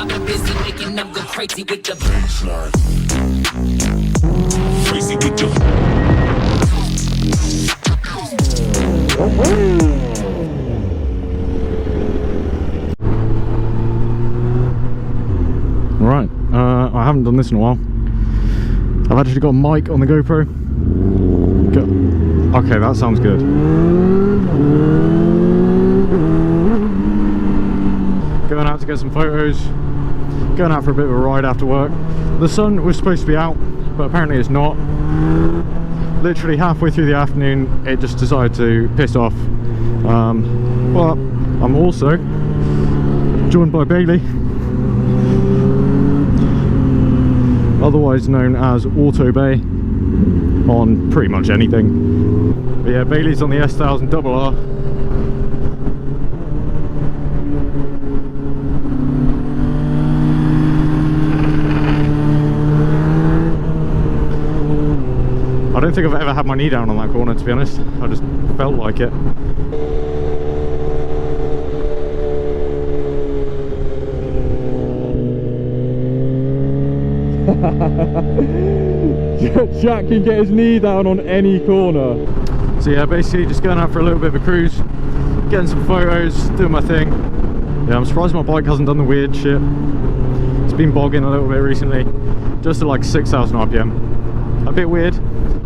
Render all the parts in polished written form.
I've been busy making them go crazy with the baseline. Crazy with the. Right, I haven't done this in a while. I've actually got a mic on the GoPro. Okay, that sounds good. Going out to get some photos. Going out for a bit of a ride after work. The sun was supposed to be out, but apparently it's not. Literally halfway through the afternoon, it just decided to piss off. But I'm also joined by Bailey, otherwise known as Auto Bay on pretty much anything. But yeah, Bailey's on the S1000RR. I don't think I've ever had my knee down on that corner, to be honest. I just felt like it. Jack can get his knee down on any corner. So yeah, basically just going out for a little bit of a cruise, getting some photos, doing my thing. Yeah, I'm surprised my bike hasn't done the weird shit. It's been bogging a little bit recently, just at like 6,000 RPM. A bit weird,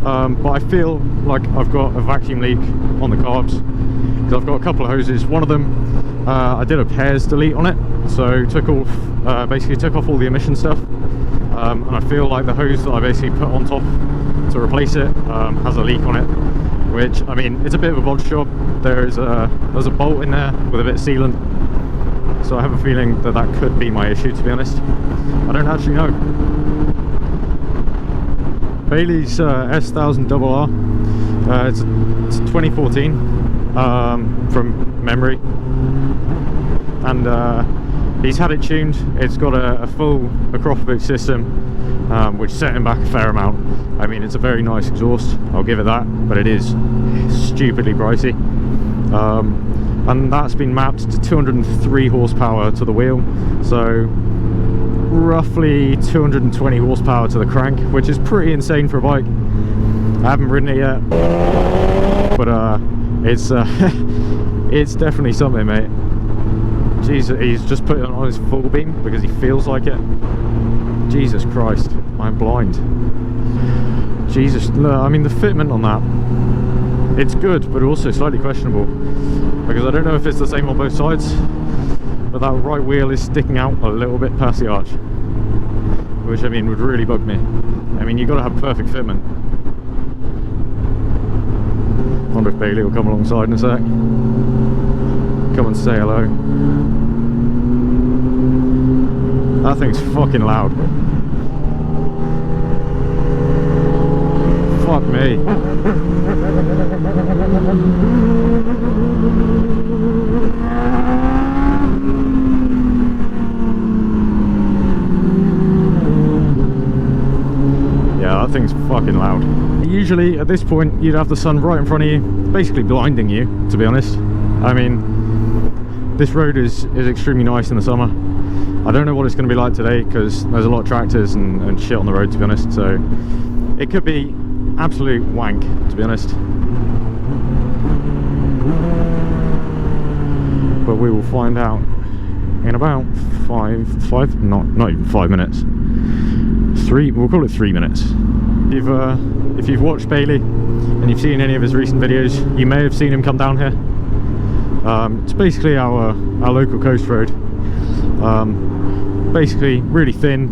but I feel like I've got a vacuum leak on the carbs, because I've got a couple of hoses. One of them, I did a pairs delete on it, so took off, basically took off all the emission stuff. And I feel like the hose that I basically put on top to replace it has a leak on it, which, I mean, it's a bit of a bodge job. There's a bolt in there with a bit of sealant, so I have a feeling that that could be my issue, to be honest. I don't actually know. Bailey's S1000RR, it's 2014 from memory, and he's had it tuned. It's got a full Acropovic system, which set him back a fair amount. I mean, it's a very nice exhaust, I'll give it that, but it is stupidly pricey. And that's been mapped to 203 horsepower to the wheel, so roughly 220 horsepower to the crank, which is pretty insane for a bike. I haven't ridden it yet, but it's it's definitely something, mate. Jesus, he's just put it on his full beam because he feels like it. Jesus Christ, I'm blind. Jesus, look, I mean, the fitment on that, it's good, but also slightly questionable, because I don't know if it's the same on both sides, but that right wheel is sticking out a little bit past the arch, which, I mean, would really bug me. I mean, you've got to have perfect fitment. I wonder if Bailey will come alongside in a sec. Come and say hello. That thing's fucking loud. Fuck me. Yeah, that thing's fucking loud. Usually at this point you'd have the sun right in front of you, basically blinding you, to be honest. I mean, this road is extremely nice in the summer. I don't know what it's going to be like today, because there's a lot of tractors and shit on the road, to be honest, so it could be absolute wank, to be honest. But we will find out in about not even 5 minutes. We'll call it 3 minutes. If you've watched Bailey and you've seen any of his recent videos, you may have seen him come down here. It's basically our local coast road. Basically really thin,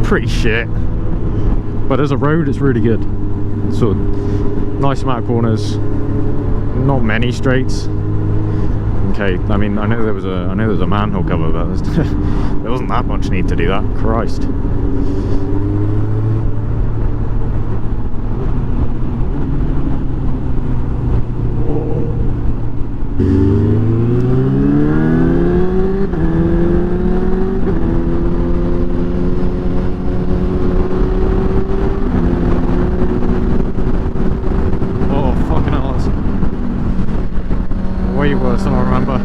pretty shit, but as a road it's really good. Sort of nice amount of corners, not many straights. Okay, I mean, I know there was a manhole cover, but there wasn't that much need to do that. Christ. Way worse than I remember.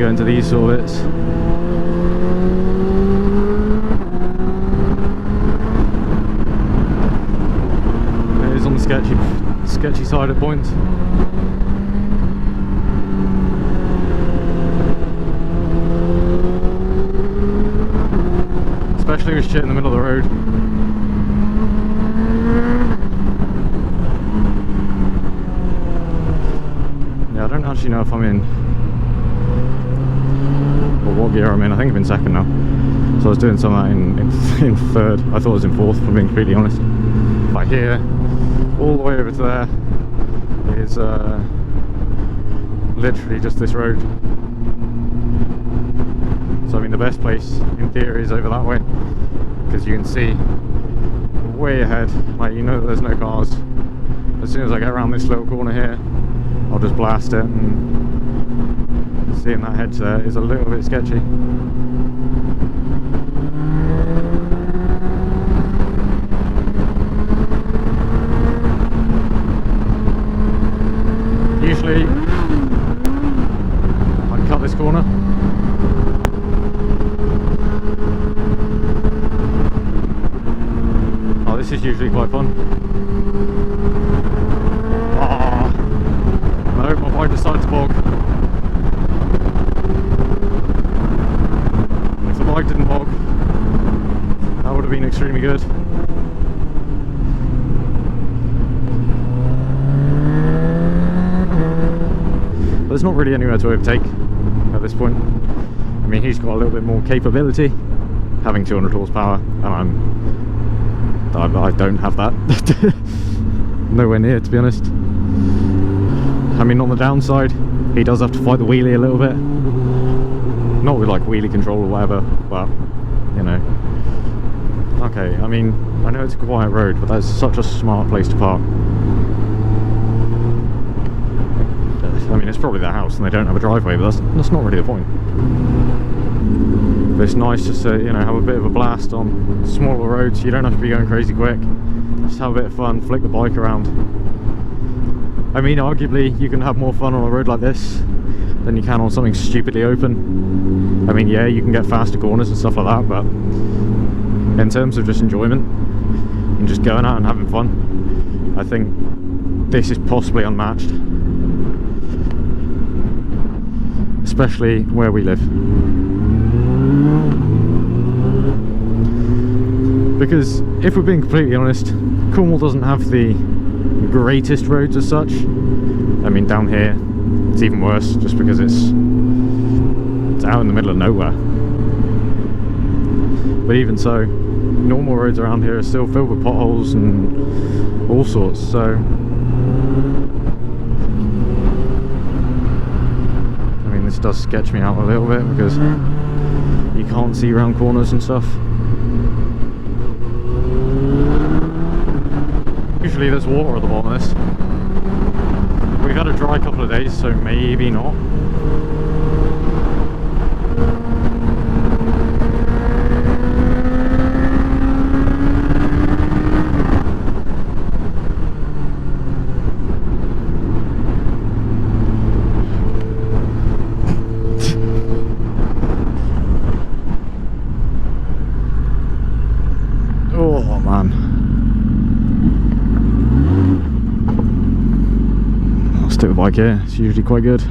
go into these sort of bits. It is on the sketchy side at points. Especially with shit in the middle of the road. Yeah, I don't actually know if I'm in, or what gear I'm in. I think I'm in second now. So I was doing some of that in third. I thought I was in fourth, if I'm being completely honest. But here, all the way over to there, is literally just this road. So I mean, the best place in theory is over that way, because you can see way ahead, like you know that there's no cars. As soon as I get around this little corner here, I'll just blast it, and seeing that hedge there is a little bit sketchy. Usually I'd cut this corner. Oh, this is usually quite fun. No, my bike decided to bog. If the bike didn't bog, that would have been extremely good. But there's not really anywhere to overtake at this point. I mean, he's got a little bit more capability, having 200 horsepower, and I don't have that. Nowhere near, to be honest. I mean, on the downside, he does have to fight the wheelie a little bit. Not with like wheelie control or whatever, but you know. Okay, I mean, I know it's a quiet road, but that's such a smart place to park. I mean, it's probably their house and they don't have a driveway, but that's not really the point. But it's nice just to, you know, have a bit of a blast on smaller roads. You don't have to be going crazy quick. Just have a bit of fun, flick the bike around. I mean, arguably, you can have more fun on a road like this than you can on something stupidly open. I mean, yeah, you can get faster corners and stuff like that, but in terms of just enjoyment and just going out and having fun, I think this is possibly unmatched. Especially where we live. Because, if we're being completely honest, Cornwall doesn't have the greatest roads as such. I mean, down here it's even worse, just because it's out in the middle of nowhere. But even so, normal roads around here are still filled with potholes and all sorts, so I mean, this does sketch me out a little bit because you can't see around corners and stuff. Usually there's water at the bottom of this. We've had a dry couple of days, so maybe not. Oh man. Stick with the bike here, it's usually quite good.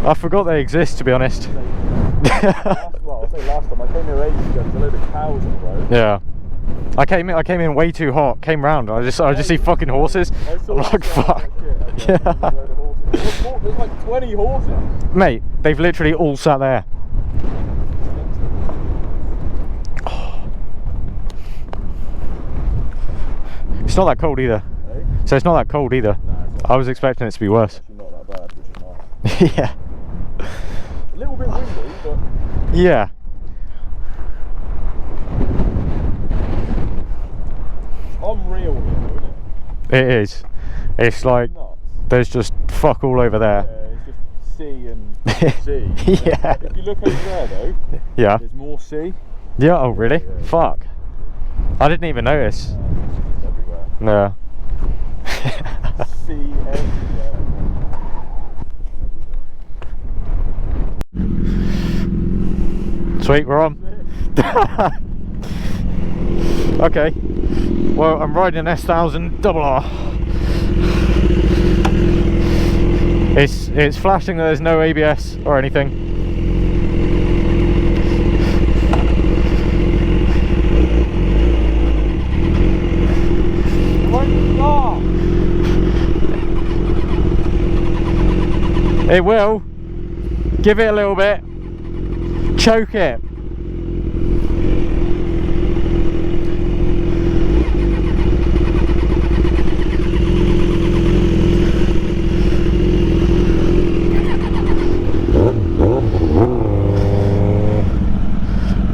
I forgot they exist, to be honest. Well, I'll say last time I came here ages ago, there's a load of cows on the road. Yeah. I came in way too hot, came round, I just see fucking horses. I'm like, fuck. Yeah. There's like 20 horses. Mate, they've literally all sat there. It's not that cold either. Hey? So it's not that cold either. Nah, I was expecting it to be worse. actually not that bad, which is nice. Yeah. A little bit windy, but Yeah. unreal here, isn't it? It is. It's like Nuts. there's just fuck all over there. Yeah, it's just sea and sea. Yeah. If you look over there though, Yeah. there's more sea. Yeah, oh really? Yeah. Fuck. I didn't even notice. It's everywhere. No. See everywhere. Sweet, we're on. Okay. Well, I'm riding an S1000 double R. It's flashing that there's no ABS or anything. It will. Give it a little bit. Choke it.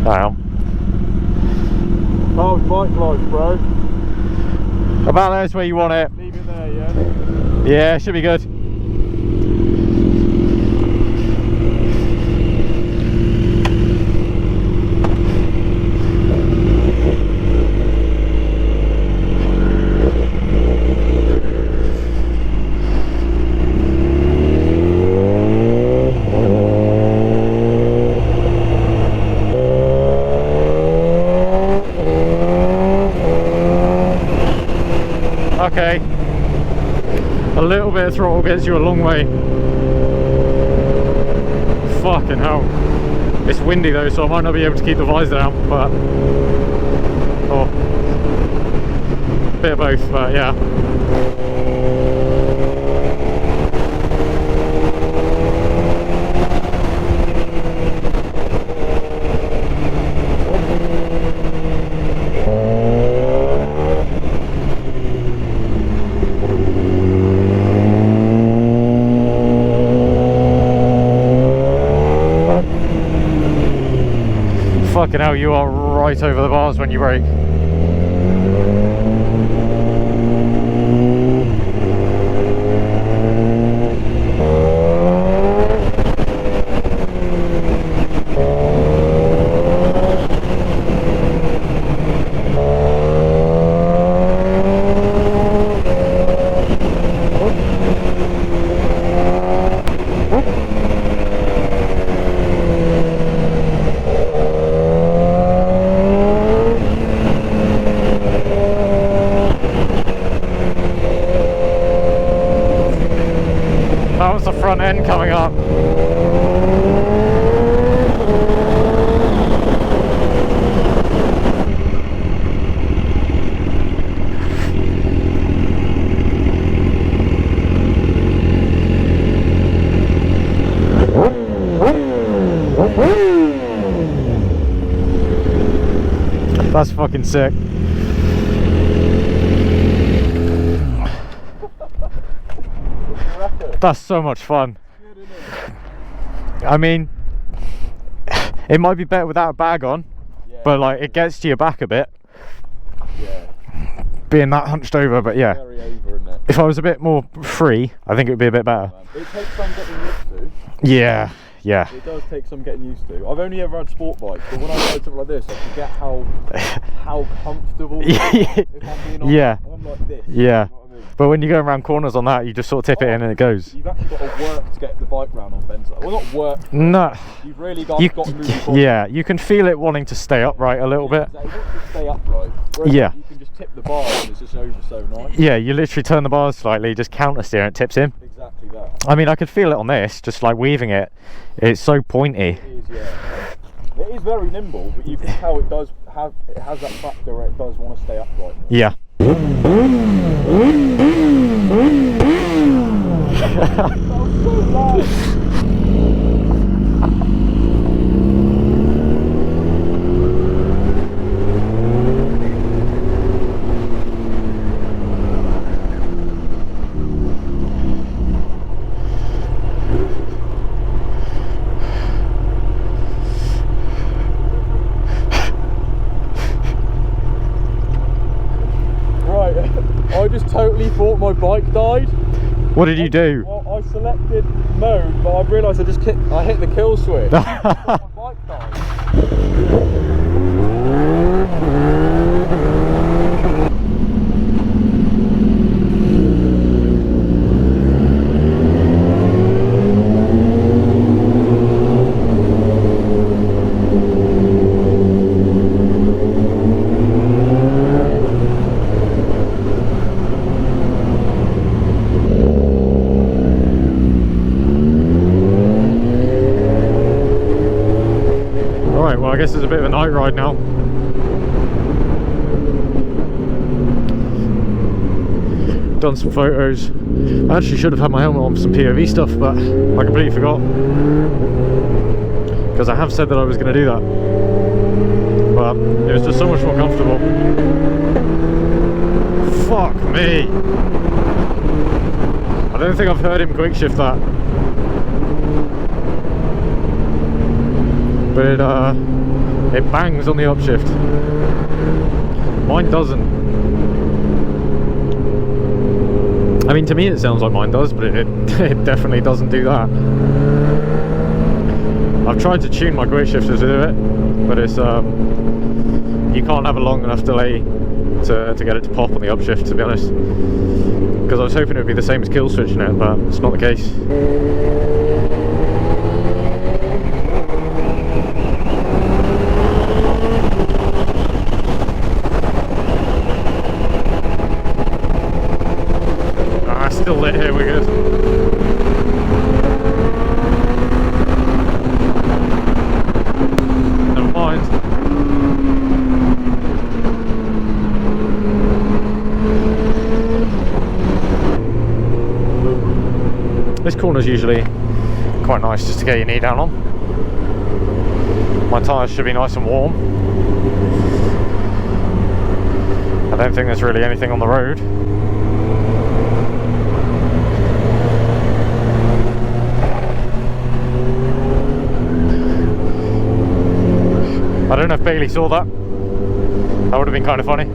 Wow. Oh, bike life, bro. About there's where you want it. Leave it there, yeah? Yeah, should be good. Okay, a little bit of throttle gets you a long way. Fucking hell. It's windy though, so I might not be able to keep the visor down, but oh, a bit of both, but yeah. Fucking hell, you are right over the bars when you brake. That was the front end coming up. That's fucking sick. That's so much fun. I mean, it might be better without a bag on, Yeah, but like it gets to your back a bit, yeah. being that hunched over. But yeah, Very over, isn't it? if I was a bit more free, I think it would be a bit better. It takes some getting used to. Yeah, yeah. It does take some getting used to. I've only ever had sport bikes, but when I ride something like this, I forget how comfortable it is. If I'm being honest, Yeah. I'm like this. Yeah. You know what I mean? But when you go around corners on that, you just sort of tip it in and it goes. You've actually got to work to get the bike round on bends. Well, not work. No. You've really got, You, got to move your body. yeah, you can feel it wanting to stay upright a little bit. Exactly. It wants to stay upright. Whereas Yeah. You can just tip the bar and it's just over so nice. Yeah, you literally turn the bars slightly, just counter steer and it tips in. Exactly that. I mean, I could feel it on this, just like weaving it. It's so pointy. It is, yeah. It is very nimble, but you can tell it does have, it has that factor where it does want to stay upright. Yeah. That was so loud. Right, I just totally thought my bike died. What did you do? Well, I selected mode, but I realised I hit the kill switch. My bike died. guess it's a bit of a night ride now. Done some photos. I actually should have had my helmet on for some POV stuff, but I completely forgot. Because I have said that I was going to do that. But it was just so much more comfortable. Fuck me. I don't think I've heard him quick shift that. But it bangs on the upshift. Mine doesn't. I mean, to me it sounds like mine does, but it definitely doesn't do that. I've tried to tune my quick shifters with it, but it's you can't have a long enough delay to get it to pop on the upshift, to be honest. Because I was hoping it would be the same as kill switching it, but it's not the case. Still lit here, we're good. Never mind. This corner's usually quite nice just to get your knee down on. My tyres should be nice and warm. I don't think there's really anything on the road. I don't know if Bailey saw that. That would have been kind of funny.